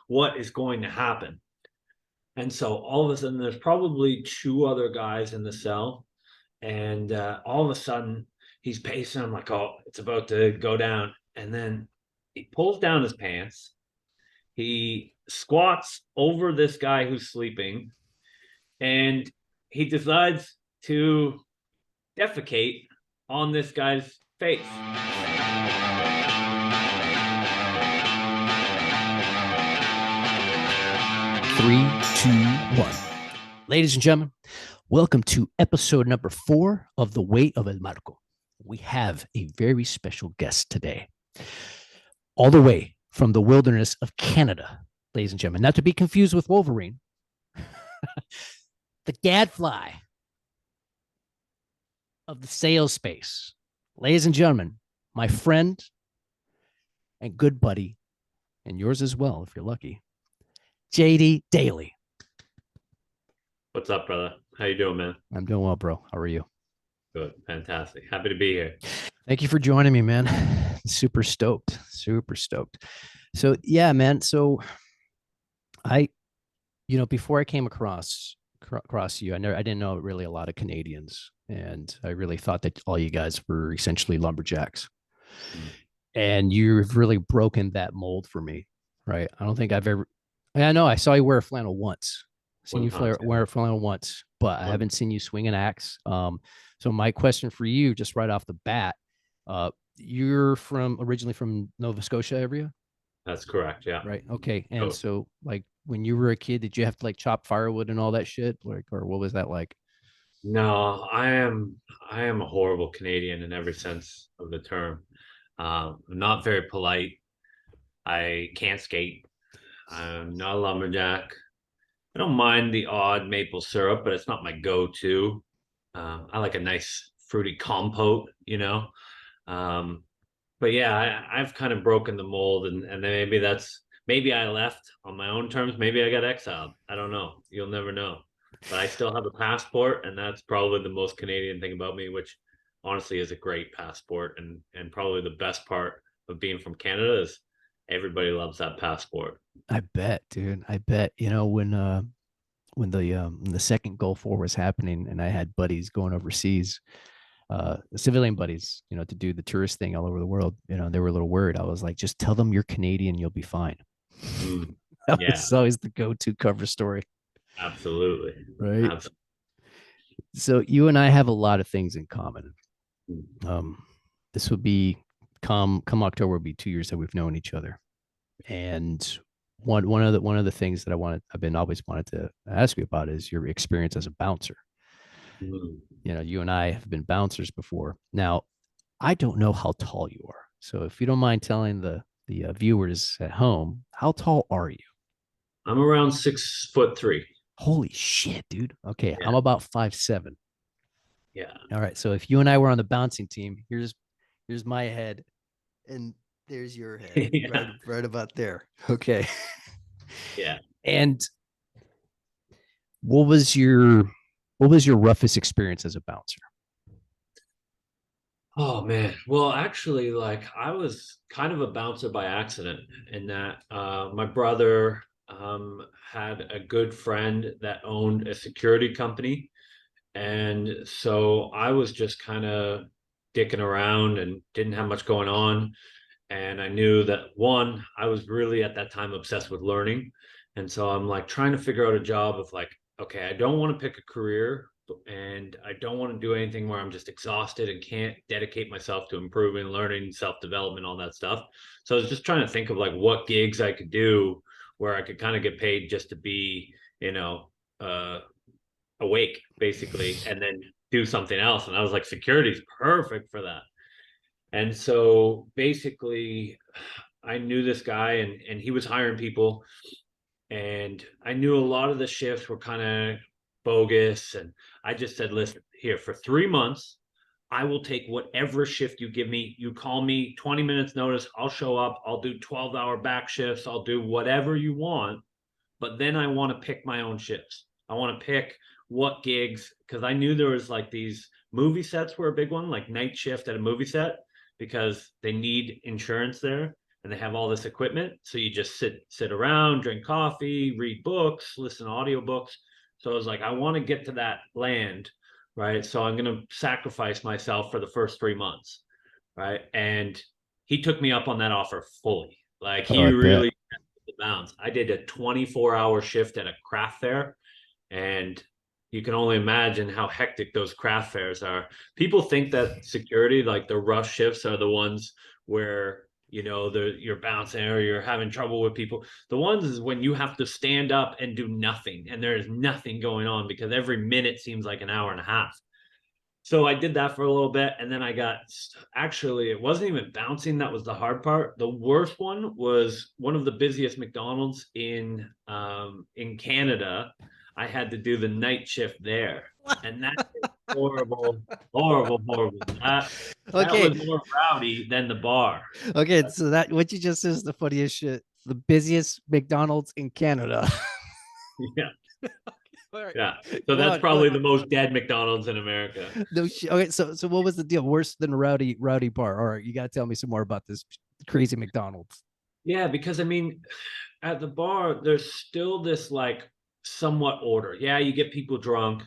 what is going to happen. And so all of a sudden, there's probably two other guys in the cell. And all of a sudden, he's pacing. I'm like, oh, it's about to go down. And then he pulls down his pants. He squats over this guy who's sleeping. And he decides to defecate on this guy's face. Three, two, one. Ladies and gentlemen, welcome to episode number 4 of The Weight of El Marco. We have a very special guest today, all the way from the wilderness of Canada, ladies and gentlemen, not to be confused with Wolverine, the gadfly of the sales space. Ladies and gentlemen, my friend and good buddy, and yours as well, if you're lucky, JD Daley. What's up, brother? How you doing, man? I'm doing well, bro. How are you? Good. Fantastic. Happy to be here. Thank you for joining me, man. Super stoked. So yeah, man. So before I came across you, I didn't know really a lot of Canadians, and I really thought that all you guys were essentially lumberjacks. And you've really broken that mold for me, right? I don't think I've ever. I know I saw you wear a flannel once. Seen you wear a flannel once, but I haven't seen you swing an axe. So my question for you, just right off the bat, you're originally from Nova Scotia area? That's correct. Yeah. Right. Okay. And so like when you were a kid, did you have to like chop firewood and all that shit? Like, or what was that like? No, I am a horrible Canadian in every sense of the term. I'm not very polite. I can't skate. I'm not a lumberjack. I don't mind the odd maple syrup, but it's not my go-to. I like a nice fruity compote, But yeah, I've kind of broken the mold, and then maybe I left on my own terms. Maybe I got exiled. I don't know. You'll never know. But I still have a passport, and that's probably the most Canadian thing about me, which honestly is a great passport, and probably the best part of being from Canada is everybody loves that passport. I bet, dude. I bet. When the second Gulf War was happening, and I had buddies going overseas, civilian buddies, to do the tourist thing all over the world. They were a little worried. I was like, just tell them you're Canadian, you'll be fine. That Yeah, was always the go-to cover story. absolutely. Right. Absolutely. So you and I have a lot of things in common. Mm. This would be come October will be 2 years that we've known each other. And one of the things that I've always wanted to ask you about is your experience as a bouncer. Mm. You and I have been bouncers before. Now, I don't know how tall you are. So if you don't mind telling the viewers at home, how tall are you? I'm around 6'3". Holy shit, dude. Okay, Yeah, I'm about 5'7". yeah, All right. So if you and I were on the bouncing team, here's my head, and there's your head, yeah, right about there. Okay. yeah. And what was your roughest experience as a bouncer? Oh man. Well, actually, like I was kind of a bouncer by accident in that my brother had a good friend that owned a security company. And so I was just kind of dicking around and didn't have much going on. And I knew that one, I was really at that time obsessed with learning. And so I'm like trying to figure out a job of like, okay, I don't want to pick a career and I don't want to do anything where I'm just exhausted and can't dedicate myself to improving, learning, self-development, all that stuff. So I was just trying to think of like what gigs I could do where I could kind of get paid just to be, you know, uh, awake basically, and then do something else. And I was like, security is perfect for that. And so basically, I knew this guy and he was hiring people. And I knew a lot of the shifts were kind of bogus. And I just said, listen, here for 3 months, I will take whatever shift you give me. You call me 20 minutes notice, I'll show up, I'll do 12-hour back shifts, I'll do whatever you want. But then I want to pick my own shifts. I want to pick what gigs, because I knew there was like these movie sets were a big one, like night shift at a movie set, because they need insurance there. and they have all this equipment. So you just sit around, drink coffee, read books, listen to audiobooks. So I was like, I want to get to that land, right? So I'm going to sacrifice myself for the first 3 months, right? And he took me up on that offer fully. Like Oh, he I bet. really the bounds. I did a 24-hour shift at a craft fair, and you can only imagine how hectic those craft fairs are. People think that security, like the rush shifts, are the ones where you're bouncing or you're having trouble with people. The ones is when you have to stand up and do nothing, and there's nothing going on because every minute seems like an hour and a half. So I did that for a little bit, and then I got actually, it wasn't even bouncing that was the hard part. The worst one was one of the busiest McDonald's in Canada. I had to do the night shift there, and that is horrible, horrible, horrible. That Okay. was more rowdy than the bar. Okay. So that what you just said is the funniest shit. The busiest McDonald's in Canada. Yeah, All right. yeah. So Go that's on. Go on. probably the most dead McDonald's in America. No shit. Okay. So what was the deal? Worse than rowdy bar. All right. You gotta tell me some more about this crazy McDonald's. Yeah, because I mean, at the bar, there's still this like somewhat order. Yeah, you get people drunk,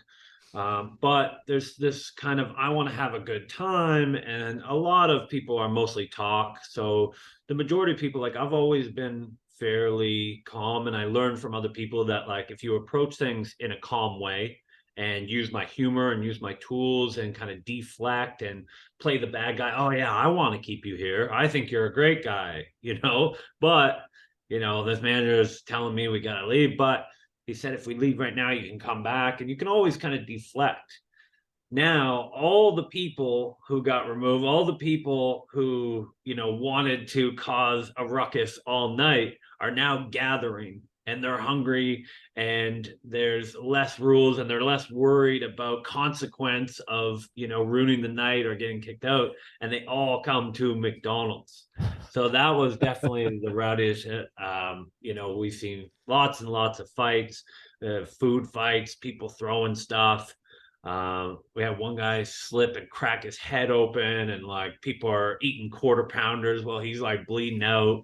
but there's this kind of I want to have a good time, and a lot of people are mostly talk. So the majority of people, like I've always been fairly calm, and I learned from other people that like if you approach things in a calm way and use my humor and use my tools and kind of deflect and play the bad guy. Oh yeah, I want to keep you here. I think you're a great guy, but this manager is telling me we got to leave, but he said if we leave right now, you can come back, and you can always kind of deflect. Now, all the people who got removed, all the people who, wanted to cause a ruckus all night are now gathering, and they're hungry, and there's less rules, and they're less worried about consequence of, ruining the night or getting kicked out. And they all come to McDonald's. So that was definitely the rowdiest. We've seen lots and lots of fights, food fights, people throwing stuff. We had one guy slip and crack his head open, and like people are eating quarter pounders while he's like bleeding out.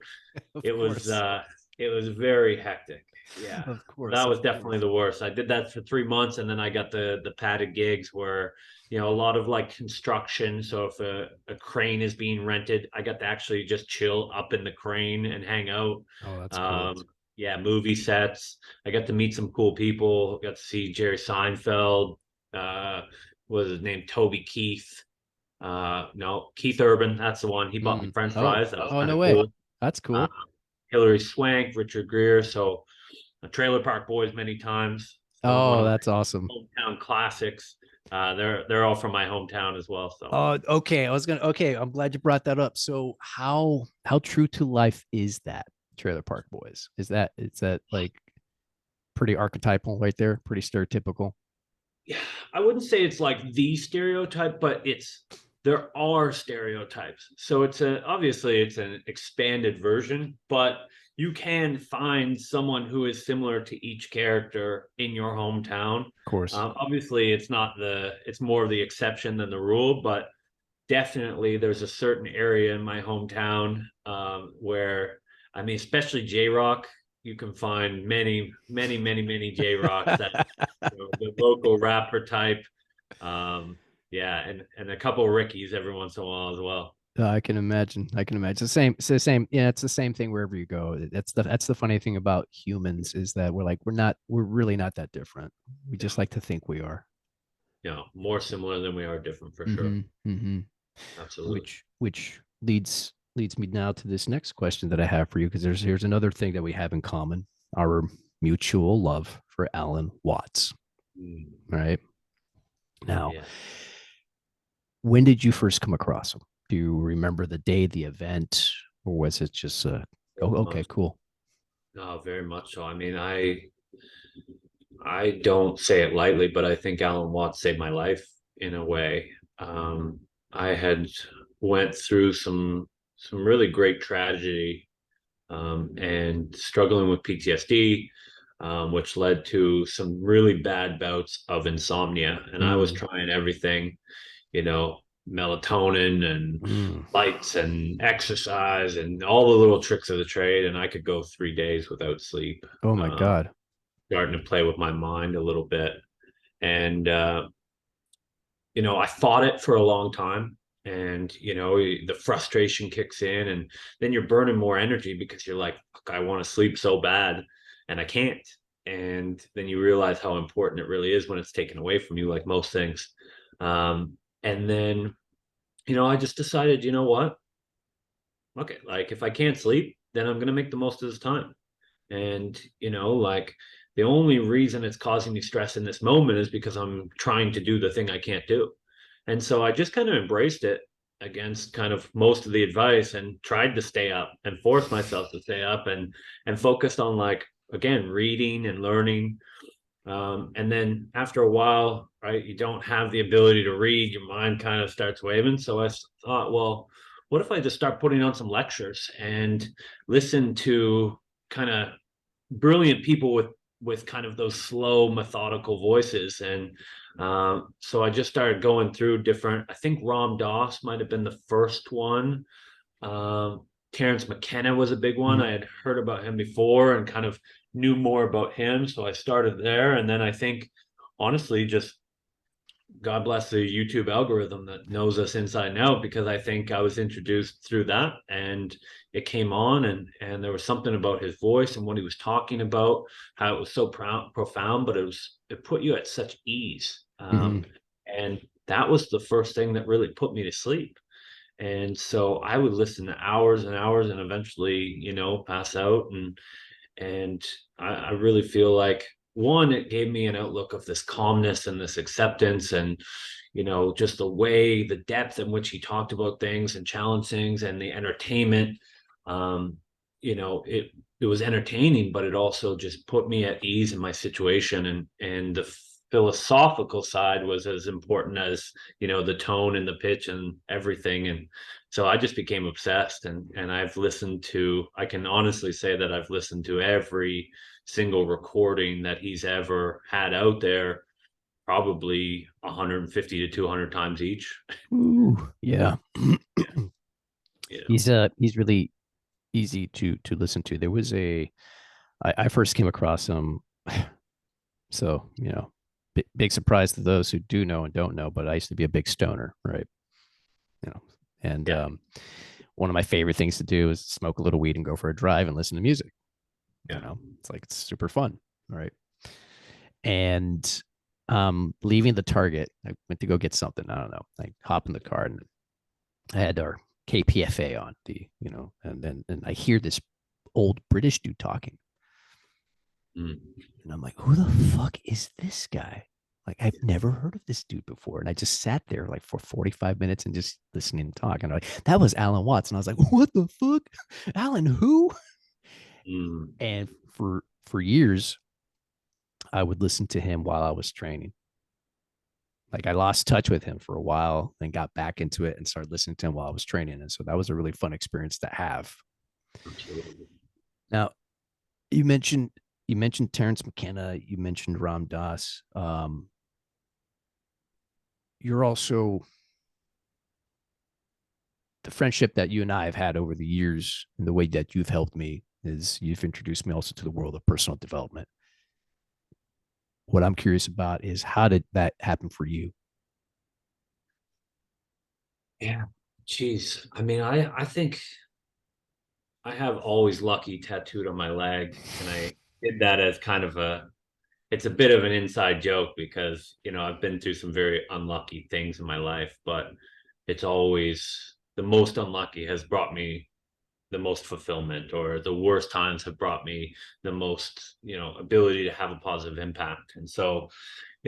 Of It was course. it was very hectic. Yeah. Of course. That Of was definitely course. the worst. I did that for 3 months, and then I got the padded gigs where, a lot of like construction. So if a crane is being rented, I got to actually just chill up in the crane and hang out. Oh, that's cool. Um, yeah, movie sets. I got to meet some cool people. Got to see Jerry Seinfeld. Uh, was his name Toby Keith? No, Keith Urban. That's the one. He bought me French Oh, fries. That was oh, kind no of way. cool. That's Uh, cool. Hillary Swank, Richard Gere. So Trailer Park Boys many times. One Oh, of that's awesome. my hometown classics. They're all from my hometown as well. So Oh, okay. Okay. I'm glad you brought that up. So how true to life is that Trailer Park Boys? Is that like pretty archetypal right there? Pretty stereotypical? yeah, I wouldn't say it's like the stereotype, but there are stereotypes. So obviously it's an expanded version, but you can find someone who is similar to each character in your hometown. Of course. Obviously, it's more of the exception than the rule, but definitely there's a certain area in my hometown where, I mean, especially J Rock, you can find many, many, many, many J Rocks that the local rapper type. Yeah, and a couple of Rickies every once in a while as well. I can imagine. I can imagine. It's the same. It's the same. Yeah, it's the same thing wherever you go. That's the funny thing about humans is that we're really not that different. We Yeah, just like to think we are. more similar than we are different for sure. Mm-hmm. Mm-hmm. Absolutely. Which leads me now to this next question that I have for you because here's another thing that we have in common: our mutual love for Alan Watts. Mm, Right now, yeah. when did you first come across him? Do you remember the day, the event, or was it just oh, okay, cool. No, very much so. I mean, I don't say it lightly, but I think Alan Watts saved my life in a way. I had went through some really great tragedy, and struggling with PTSD, which led to some really bad bouts of insomnia. And I was Mm, trying everything, you know. melatonin and Mm. lights and exercise and all the little tricks of the trade. And I could go 3 days without sleep, Oh my God. starting to play with my mind a little bit. And, I fought it for a long time. And, the frustration kicks in, and then you're burning more energy because you're like, "Fuck, I want to sleep so bad and I can't." And then you realize how important it really is when it's taken away from you, like most things. And then, I just decided, you know what? Okay, like if I can't sleep, then I'm going to make the most of this time. And, like the only reason it's causing me stress in this moment is because I'm trying to do the thing I can't do. And so I just kind of embraced it against kind of most of the advice and tried to stay up and force myself to stay up and focused on, like, again, reading and learning. And then after a while, right, you don't have the ability to read, your mind kind of starts waving. So I thought, well, what if I just start putting on some lectures and listen to kind of brilliant people with kind of those slow, methodical voices. And so I just started going through different. I think Ram Dass might have been the first one. um, Terrence McKenna was a big one. Mm. I had heard about him before and kind of knew more about him, so I started there. And then I think, honestly, just God bless the YouTube algorithm that knows us inside and out, because I think I was introduced through that, and it came on, and there was something about his voice and what he was talking about, how it was so profound, but it put you at such ease. Mhm. And that was the first thing that really put me to sleep. And so I would listen to hours and hours and eventually, pass out. And I really feel like, one, it gave me an outlook of this calmness and this acceptance, and just the way, the depth in which he talked about things and challenged things, and the entertainment. um it was entertaining, but it also just put me at ease in my situation. And the philosophical side was as important as, the tone and the pitch and everything. And so I just became obsessed, and I can honestly say that I've listened to every single recording that he's ever had out there, probably 150 to 200 times each. Ooh, yeah. Yeah. Yeah. He's really easy to listen to. There was I first came across him, so big surprise to those who do know and don't know, but I used to be a big stoner, right? You know, and Yeah. one of my favorite things to do is smoke a little weed and go for a drive and listen to music. Yeah. It's like it's super fun, right? And leaving the Target, I went to go get something. I don't know. I hop in the car and I had our KPFA on and I hear this old British dude talking. Mm. And I'm like, who the fuck is this guy? Like, I've never heard of this dude before. And I just sat there like for 45 minutes and just listening and talking. Like, that was Alan Watts. And I was like, what the fuck? Alan who? Mm. And for years, I would listen to him while I was training. Like I lost touch with him for a while, then got back into it and started listening to him while I was training. And so that was a really fun experience to have. Absolutely. Now, you mentioned you mentioned Terrence McKenna, you mentioned Ram Dass. You're also the friendship that you and I have had over the years and the way that you've helped me is you've introduced me also to the world of personal development. What I'm curious about is how did that happen for you? Yeah. Jeez. I mean, I think I have always lucky tattooed on my leg, and I did that as kind of it's a bit of an inside joke because, I've been through some very unlucky things in my life, but it's always the most unlucky has brought me the most fulfillment, or the worst times have brought me the most, ability to have a positive impact. And so,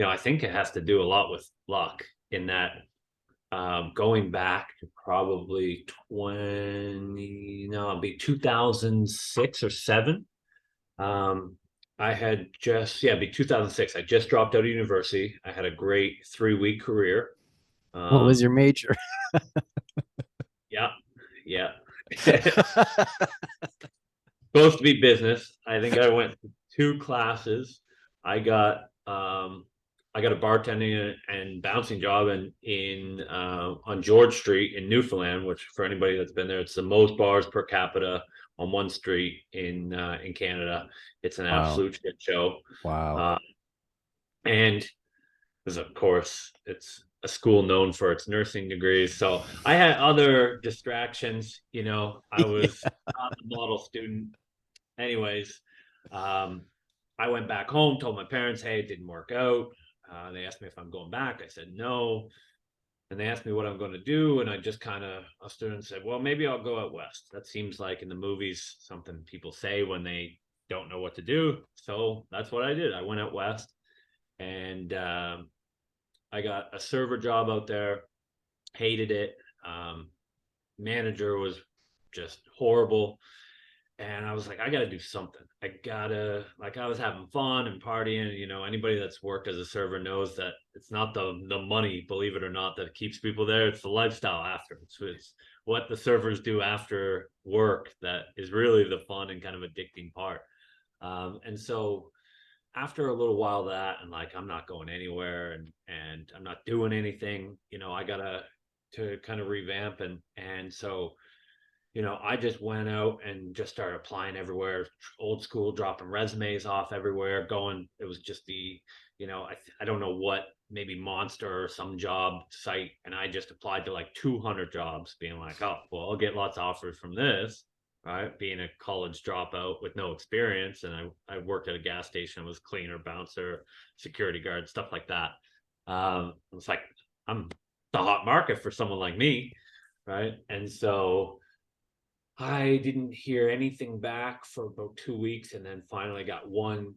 I think it has to do a lot with luck in that. Going back to probably 20, no, it'd be 2006 or seven. Um, I had just, yeah, it'd be 2006. I just dropped out of university. I had a great 3-week career. What was Um, your major? yeah, yeah. Supposed to be business. I think I went to 2 classes. I got, I got a bartending and bouncing job in on George Street in Newfoundland, which for anybody that's been there, it's the most bars per capita on one street in Canada. It's an Wow. absolute shit show. Wow. Uh, and because of course it's a school known for its nursing degrees. So I had other distractions, you know, I was not a model student. Anyways, um, I went back home, told my parents, hey, it didn't work out. They asked me if I'm going back. I said no. And they asked me what I'm going to do. And I just kind of, I stood and said, well, maybe I'll go out west. That seems like in the movies, something people say when they don't know what to do. So that's what I did. I went out west and I got a server job out there, hated it. Manager was just horrible. And I was like, I got to do something. I gotta, like, I was having fun and partying. You know, anybody that's worked as a server knows that it's not the money, believe it or not, that keeps people there. It's the lifestyle after. It's what the servers do after work that is really the fun and kind of addicting part. And so after a little while of that, and like I'm not going anywhere and I'm not doing anything, you know, I gotta to kind of revamp and so you know, I just went out and just started applying everywhere, old school, dropping resumes off everywhere, going. It was just the, you know, I don't know what, maybe Monster or some job site. And I just applied to like 200 jobs, being like, oh, well, I'll get lots of offers from this, right? Being a college dropout with no experience. And I worked at a gas station, was cleaner, bouncer, security guard, stuff like that. It's like, I'm the hot market for someone like me, right? And so, I didn't hear anything back for about 2 weeks, and then finally got one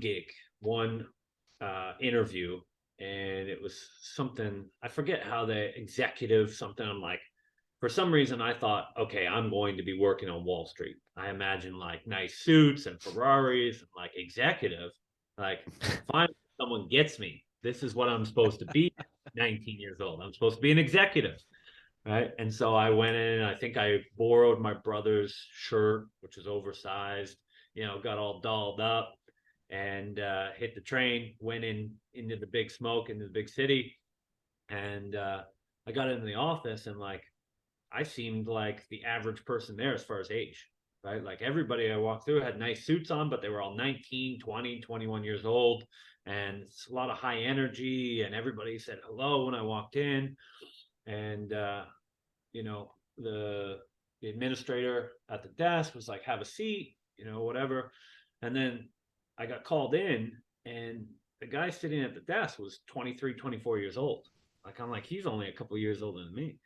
gig, one interview, and it was something I forget how the executive something. I'm like, for some reason I thought, okay, I'm going to be working on Wall Street. I imagine like nice suits and Ferraris, and like executive. Like, finally, someone gets me. This is what I'm supposed to be. 19 years old. I'm supposed to be an executive, right? And so I went in, I think I borrowed my brother's shirt, which was oversized, you know, got all dolled up and hit the train, went into the big smoke, into the big city. And I got into the office and like, I seemed like the average person there as far as age, right? Like everybody I walked through had nice suits on, but they were all 19, 20, 21 years old. And it's a lot of high energy. And everybody said hello when I walked in. And you know, the administrator at the desk was like, have a seat, you know, whatever. And then I got called in, and the guy sitting at the desk was 23, 24 years old. Like, I'm like, he's only a couple years older than me.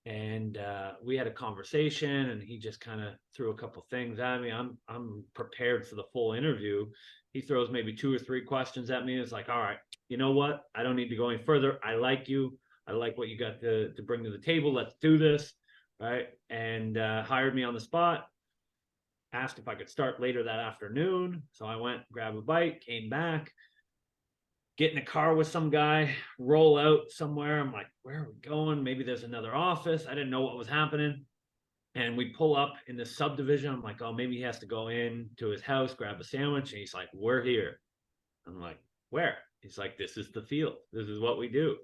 And we had a conversation, and he just kind of threw a couple things at me. I'm prepared for the full interview. He throws maybe 2 or 3 questions at me. It's like, all right, you know what? I don't need to go any further. I like you. I like what you got to bring to the table. Let's do this. Right. And hired me on the spot, asked if I could start later that afternoon. So I went, grab a bite, came back, get in a car with some guy, roll out somewhere. I'm like, where are we going? Maybe there's another office. I didn't know what was happening. And we pull up in the subdivision. I'm like, oh, maybe he has to go in to his house, grab a sandwich. And he's like, we're here. I'm like, where? He's like, this is the field. This is what we do.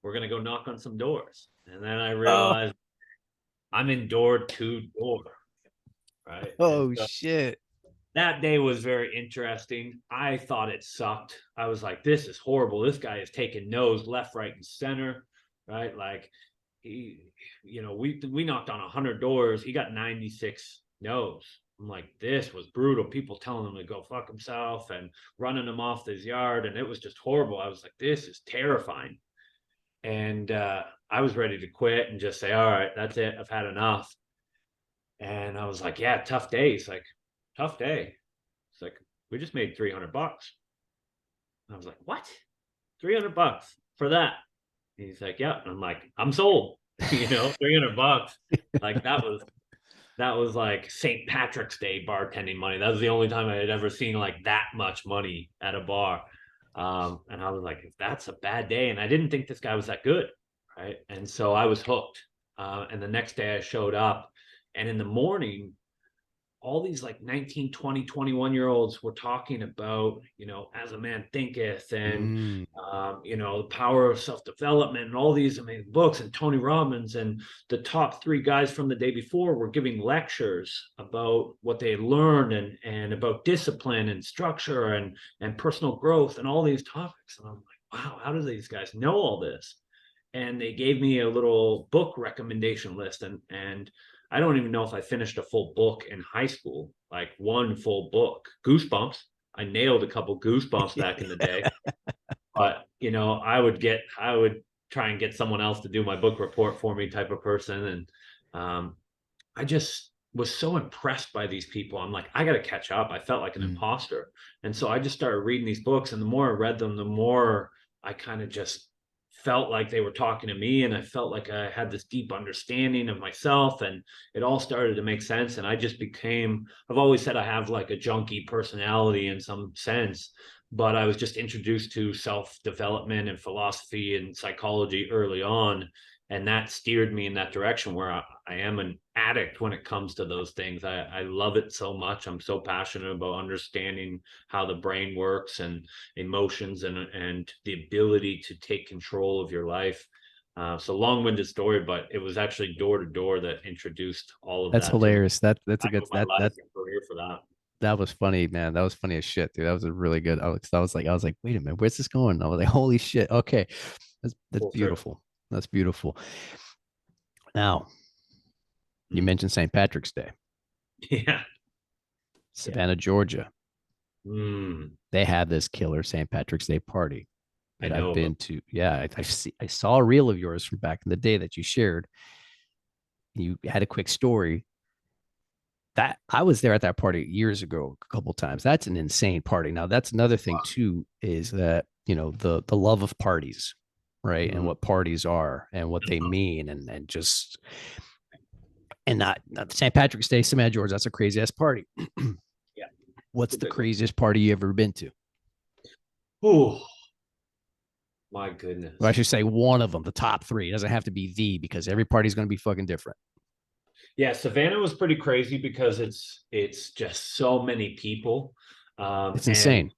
We're going to go knock on some doors. And then I Oh, realized I'm in door to door. Right. And oh so shit. that day was very interesting. I thought it sucked. I was like, this is horrible. This guy is taking no's left, right, and center. Right. Like he, you know, we knocked on 100 doors. He got 96 no's. I'm like, this was brutal. People telling him to go fuck himself and running him off his yard. And it was just horrible. I was like, this is terrifying. And I was ready to quit and just say, all right, that's it. I've had enough. And I was like, yeah, tough day. He's like, tough day. It's like, we just made $300. I was like, what? $300 for that? And he's like, yeah. And I'm like, I'm sold. You know, $300. Like that was like St. Patrick's Day bartending money. That was the only time I had ever seen like that much money at a bar. And I was like, if that's a bad day, and I didn't think this guy was that good, right? And so I was hooked. And the next day I showed up, and in the morning, all these like 19, 20, 21-year olds were talking about, as a man thinketh, and Mm. the power of self-development, and all these amazing books, and Tony Robbins, and the top three guys from the day before were giving lectures about what they had learned, and about discipline and structure and personal growth and all these topics. And I'm like, wow, how do these guys know all this? And they gave me a little book recommendation list, and I don't even know if I finished a full book in high school, like one full book. Goosebumps. I nailed a couple Goosebumps back in the day, but I would try and get someone else to do my book report for me, type of person. And I just was so impressed by these people. I'm like, I got to catch up. I felt like an Mm. imposter. And so I just started reading these books. And the more I read them, the more I kind of just felt like they were talking to me. And I felt like I had this deep understanding of myself. And it all started to make sense. And I just became, I've always said I have like a junkie personality in some sense, but I was just introduced to self development and philosophy and psychology early on, and that steered me in that direction where I am an addict when it comes to those things. I love it so much. I'm so passionate about understanding how the brain works, and emotions, and the ability to take control of your life. So long-winded story, but it was actually door to door that introduced all of That's that to me. hilarious. That's a I good put my life that and career for that. that was funny, man. That was funny as shit, dude. That was a really good. I was like, wait a minute, where's this going? I was like, holy shit. Okay, that's Full circle. beautiful. That's beautiful. Now, you Mm. mentioned St. Patrick's Day, Yeah. Yeah. Savannah, Georgia. Mm. They have this killer St. Patrick's Day party I that I've know been about. to. Yeah, I saw a reel of yours from back in the day that you shared. You had a quick story that I was there at that party years ago a couple times. That's an insane party. Now that's another thing too, is that the love of parties, right? And Mm. what parties are and what they mean, and just and not St. Patrick's Day, Savannah, George. That's a crazy ass party. Yeah. It's What's a the big one. craziest party you ever been to? Oh, my Or I goodness. should say one of them, the top three. It doesn't have to be the, because every party's going to be fucking different. Yeah, Savannah was pretty crazy because it's just so many people. It's And insane.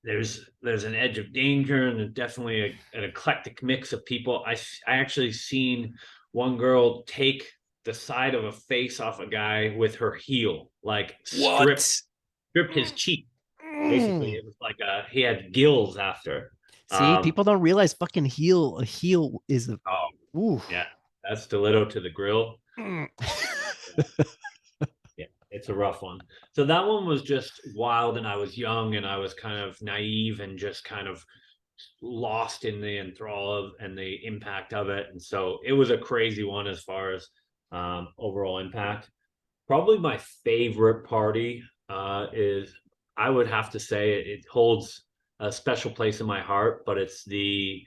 there's an edge of danger, and definitely an eclectic mix of people. I actually seen one girl take the side of a face off a guy with her heel, like What? stripped his cheek. Basically, Mm. it was like he had gills after. See, Um, people don't realize fucking heel. A heel is a oh ooh. yeah, that's stiletto to the grill. Mm. Yeah, it's a rough one. So that one was just wild, and I was young, and I was kind of naive, and just kind of lost in the enthrall of and the impact of it. And so it was a crazy one as far as overall impact. Probably my favorite party is, I would have to say it holds a special place in my heart, but it's the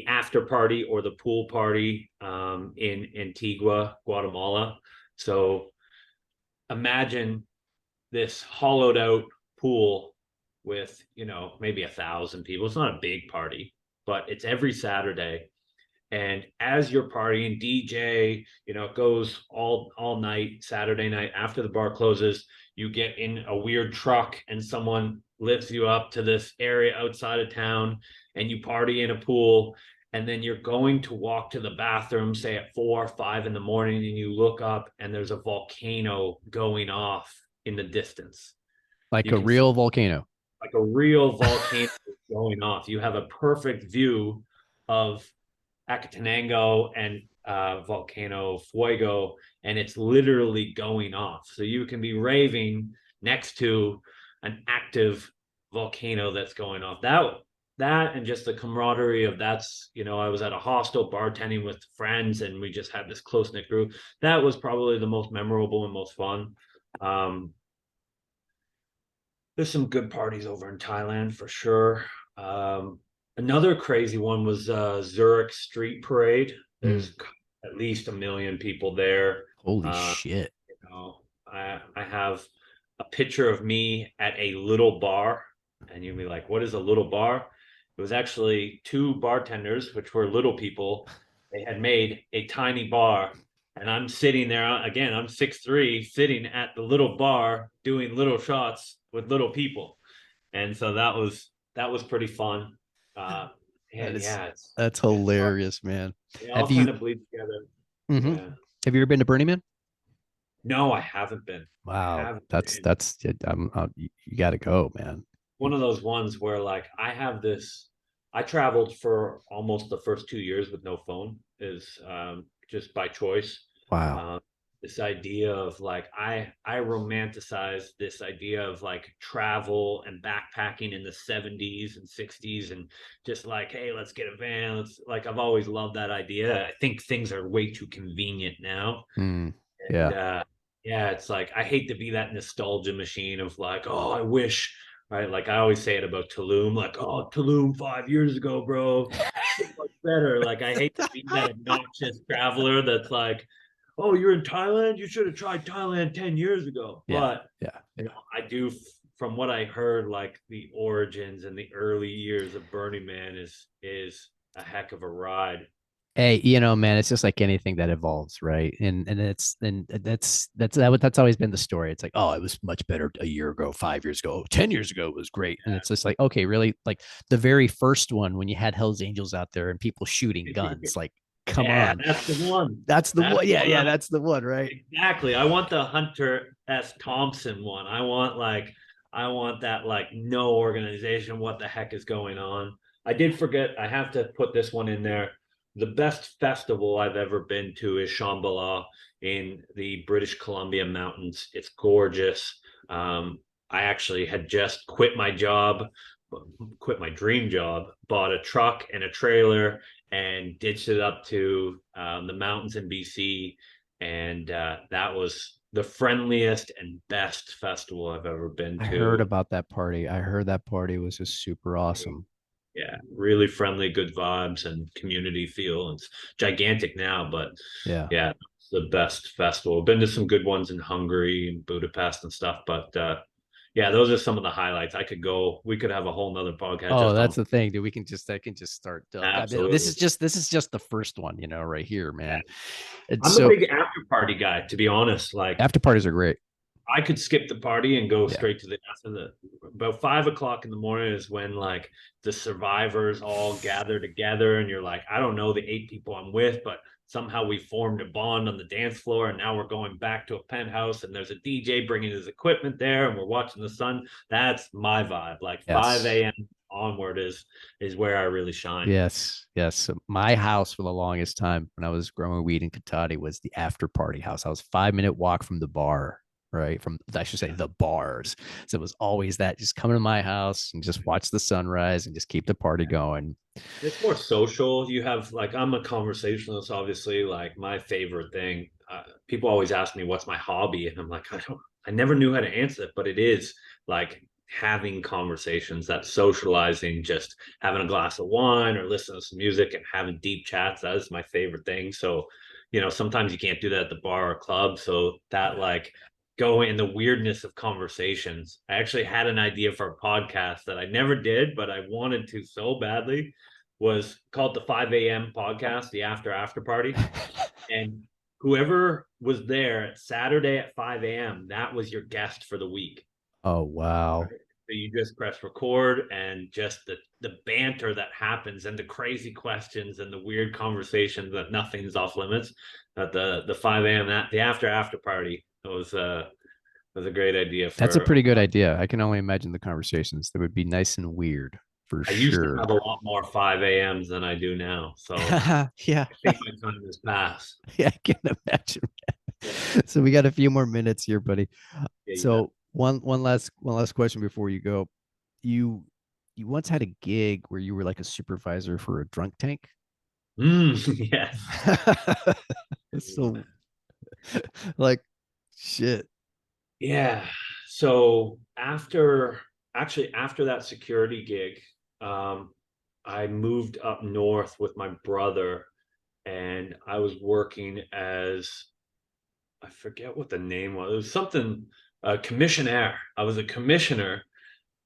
after party, or the pool party in Antigua, Guatemala. So imagine this hollowed out pool with, maybe 1,000 people. It's not a big party, but it's every Saturday. And as you're partying, DJ, it goes all night, Saturday night after the bar closes. You get in a weird truck, and someone lifts you up to this area outside of town, and you party in a pool. And then you're going to walk to the bathroom, say at 4 or 5 in the morning, and you look up, and there's a volcano going off in the distance. Like You a can see real volcano. like a real volcano going off. You have a perfect view of Acatenango and Volcano Fuego, and it's literally going off. So you can be raving next to an active volcano that's going off. That and just the camaraderie of I was at a hostel bartending with friends, and we just had this close knit group. That was probably the most memorable and most fun. Um, there's some good parties over in Thailand for sure. Another crazy one was Zurich Street Parade. Mm. There's at least 1 million people there. Holy Uh, shit. I have a picture of me at a little bar, and you'd be like, "What is a little bar?" It was actually two bartenders, which were little people. They had made a tiny bar, And I'm sitting there again, I'm 6'3", sitting at the little bar doing little shots with little people. And so that was pretty fun. Uh That and is yeah, that's it's hard. hilarious, man. They all Have kind you of bleed together. mhm. Yeah. Have you ever been to Burning Man? No, I haven't been. I Wow, haven't that's been. that's you got to go, man. One of those ones where like I traveled for almost the first 2 years with no phone is just by choice. Wow. Uh, this idea of like I romanticize this idea of like travel and backpacking in the 70s and 60s and just like, hey, let's get a van. Let's like I've always loved that idea. I think things are way too convenient now. Mm, And yeah. yeah, it's like I hate to be that nostalgia machine of like, oh, I wish, right? Like I always say it about Tulum, like, oh, Tulum 5 years ago, bro, so much better. Like I hate to be that obnoxious traveler that's like, oh, you're in Thailand, you should have tried Thailand 10 years ago. Yeah. But Yeah. you Yeah. know, I do from what I heard, like the origins and the early years of Burning Man is a heck of a ride. Hey, man, it's just like anything that evolves, right? And that's always been the story. It's like, oh, it was much better a year ago, 5 years ago, 10 years ago, it was great. And it's just like, okay, really, like the very first one when you had Hell's Angels out there and people shooting guns, like, come Yeah, on, that's the one. that's the That's one. the Yeah, yeah, one. that's the one, right? Exactly. I want the Hunter S. Thompson one. I want that like no organization. What the heck is going on? I did forget. I have to put this one in there. The best festival I've ever been to is Shambhala in the British Columbia mountains. It's gorgeous. I actually had just quit my dream job, bought a truck and a trailer, and ditched it up to the mountains in BC, and that was the friendliest and best festival I've ever been I heard to. about that party. I heard that party was just super awesome. Yeah, really friendly, good vibes and community feel. It's gigantic now, but Yeah. yeah, it's the best festival. Been to some good ones in Hungary and Budapest and stuff, but yeah, those are some of the highlights. We could have a whole nother podcast Oh, just on. that's the thing, dude. I can just start. I mean, this Absolutely. is just the first one, right here, man. And I'm a so big after party guy, to be honest. Like after parties are great. I could skip the party and go Yeah. straight to the after the about 5 o'clock in the morning is when like the survivors all gather together and you're like, I don't know the 8 people I'm with, but somehow we formed a bond on the dance floor and now we're going back to a penthouse and there's a DJ bringing his equipment there and we're watching the sun. That's my vibe. Like 5 Yes. a.m. onward is where I really shine. Yes. Yes. So my house for the longest time when I was growing weed in Katati was the after party house. I was 5 minute walk from the bar, right? From I should say the bars. So it was always that just come to my house and just watch the sunrise and just keep the party going. It's more social. You have like I'm a conversationalist, obviously. Like my favorite thing, people always ask me what's my hobby, and I'm like, I never knew how to answer it, but it is like having conversations, that socializing, just having a glass of wine or listening to some music and having deep chats. That is my favorite thing. So, sometimes you can't do that at the bar or club. So that Yeah. like go in the weirdness of conversations. I actually had an idea for a podcast that I never did, but I wanted to so badly. Was called the 5 a.m. podcast, the after party. And whoever was there at Saturday at 5 a.m., that was your guest for the week. Oh wow. Right? So you just press record and just the banter that happens and the crazy questions and the weird conversations that nothing's off limits. At the 5 a.m. the after party was a great idea That's a for. pretty good idea. I can only imagine the conversations. That would be nice and weird for I used to sure. have a lot more 5 a.m.s than I do now, so Yeah. I think my time has passed. Yeah, I can imagine. Yeah, So we got a few more minutes here, buddy. yeah, you bet. So one last question before you go. You you once had a gig where you were like a supervisor for a drunk tank. Yes. So like shit. Yeah. So after that security gig, um, I moved up north with my brother, and I was working as I forget what the name was. It was something commissionaire. I was a commissioner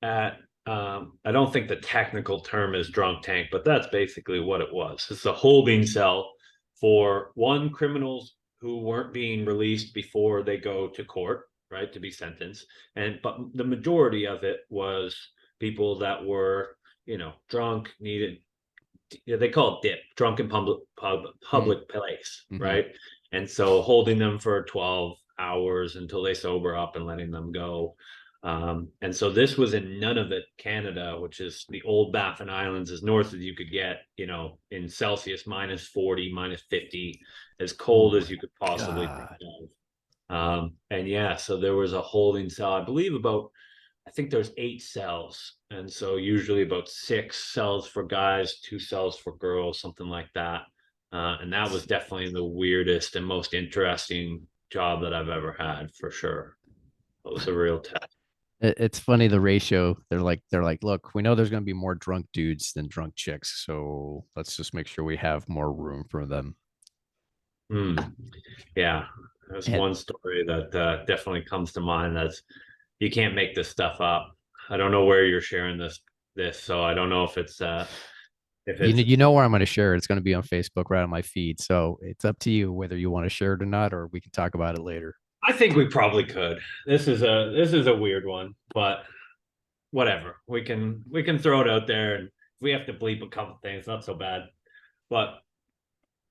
at I don't think the technical term is drunk tank, but that's basically what it was. It's a holding cell for one criminals who weren't being released before they go to court, right, to be sentenced. But the majority of it was people that were, drunk, needed, they call it dip, drunk in public place, Mm-hmm. right? And so holding them for 12 hours until they sober up and letting them go. And so this was in Nunavut, Canada, which is the old Baffin Islands, as north as you could get, in Celsius, -40, -50, as Oh cold as my you could possibly think God. of. And yeah, so there was a holding cell, I believe I think there's 8 cells. And so usually about 6 cells for guys, 2 cells for girls, something like that. And that was definitely the weirdest and most interesting job that I've ever had, for sure. It was a real test. It's funny the ratio. They're like, look, we know there's going to be more drunk dudes than drunk chicks, so let's just make sure we have more room for them. Mm, yeah, there's And one story that definitely comes to mind. That's You can't make this stuff up. I don't know where you're sharing this, so I don't know if you know, it's you know where I'm going to share it. It's going to be on Facebook, right on my feed. So it's up to you whether you want to share it or not, or we can talk about it later. I think we probably could. This is a weird one, but whatever. We can throw it out there, and if we have to bleep a couple things, not so bad. But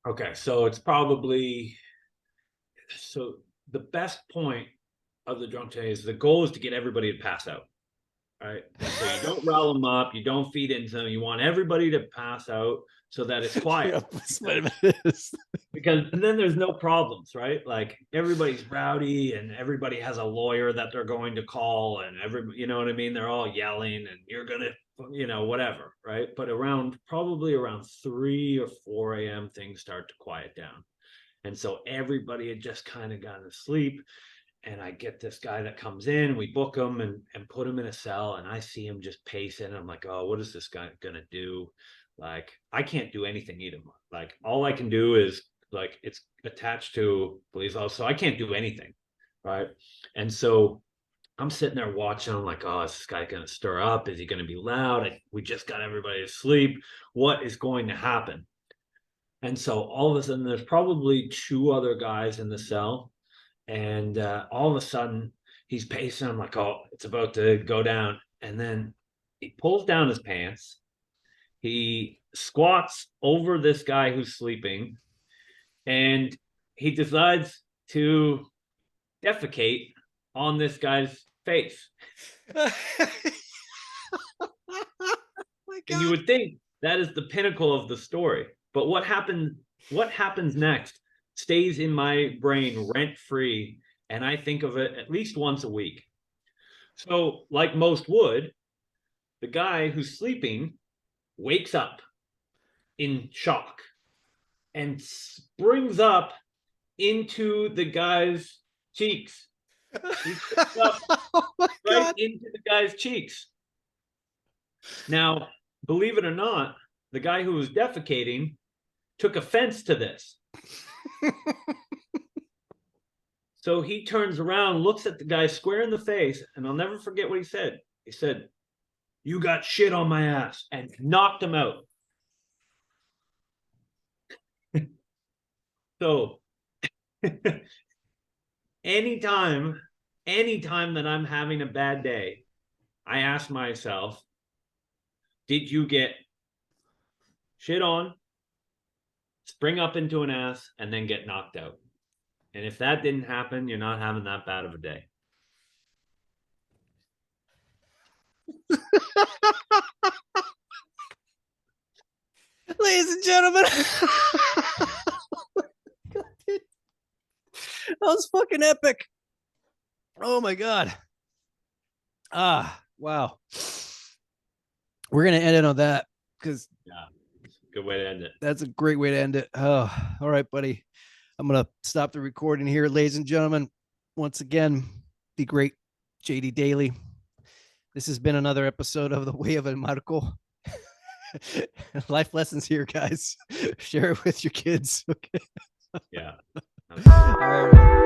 okay, so it's probably so the best point of the drunk tank is the goal is to get everybody to pass out. Right. So you don't rile them up, you don't feed into them. You want everybody to pass out so that it's quiet. Yep, that's what it is. Because then there's no problems, right? Like everybody's rowdy and everybody has a lawyer that they're going to call, and you know what I mean? They're all yelling and you're gonna, whatever, right? But probably around 3 or 4 a.m. things start to quiet down. And so everybody had just kind of gone to sleep. And I get this guy that comes in, we book him and put him in a cell, and I see him just pacing. I'm like, oh, what is this guy gonna do? Like, I can't do anything either. Like, all I can do is, like, it's attached to police officer, so I can't do anything, right? And so I'm sitting there watching. I'm like, oh, is this guy gonna stir up? Is he gonna be loud? We just got everybody to sleep. What is going to happen? And so all of a sudden, there's probably 2 other guys in the cell, and all of a sudden he's pacing. I'm like, oh, it's about to go down. And then he pulls down his pants. He squats over this guy who's sleeping, and he decides to defecate on this guy's face. Oh my And you God. would think that is the pinnacle of the story. But what happens next stays in my brain rent free. And I think of it at least once a week. So, like most would, the guy who's sleeping wakes up in shock and springs up into the guy's cheeks. He springs up Oh my right God. into the guy's cheeks. Now, believe it or not, the guy who was defecating took offense to this. So he turns around, looks at the guy square in the face, and I'll never forget what he said. He said, "You got shit on my ass," and knocked him out. So anytime, anytime that I'm having a bad day, I ask myself, did you get shit on, spring up into an ass, and then get knocked out? And if that didn't happen, you're not having that bad of a day. Ladies and gentlemen. That was fucking epic. Oh my God. Wow. We're gonna end it on that because Yeah, good way to end it. that's a great way to end it. Oh, all right, buddy. I'm gonna stop the recording here, ladies and gentlemen. Once again, the great JD Daley. This has been another episode of The Way of a Marco. Life lessons here, guys. Share it with your kids. Okay. Yeah. All right.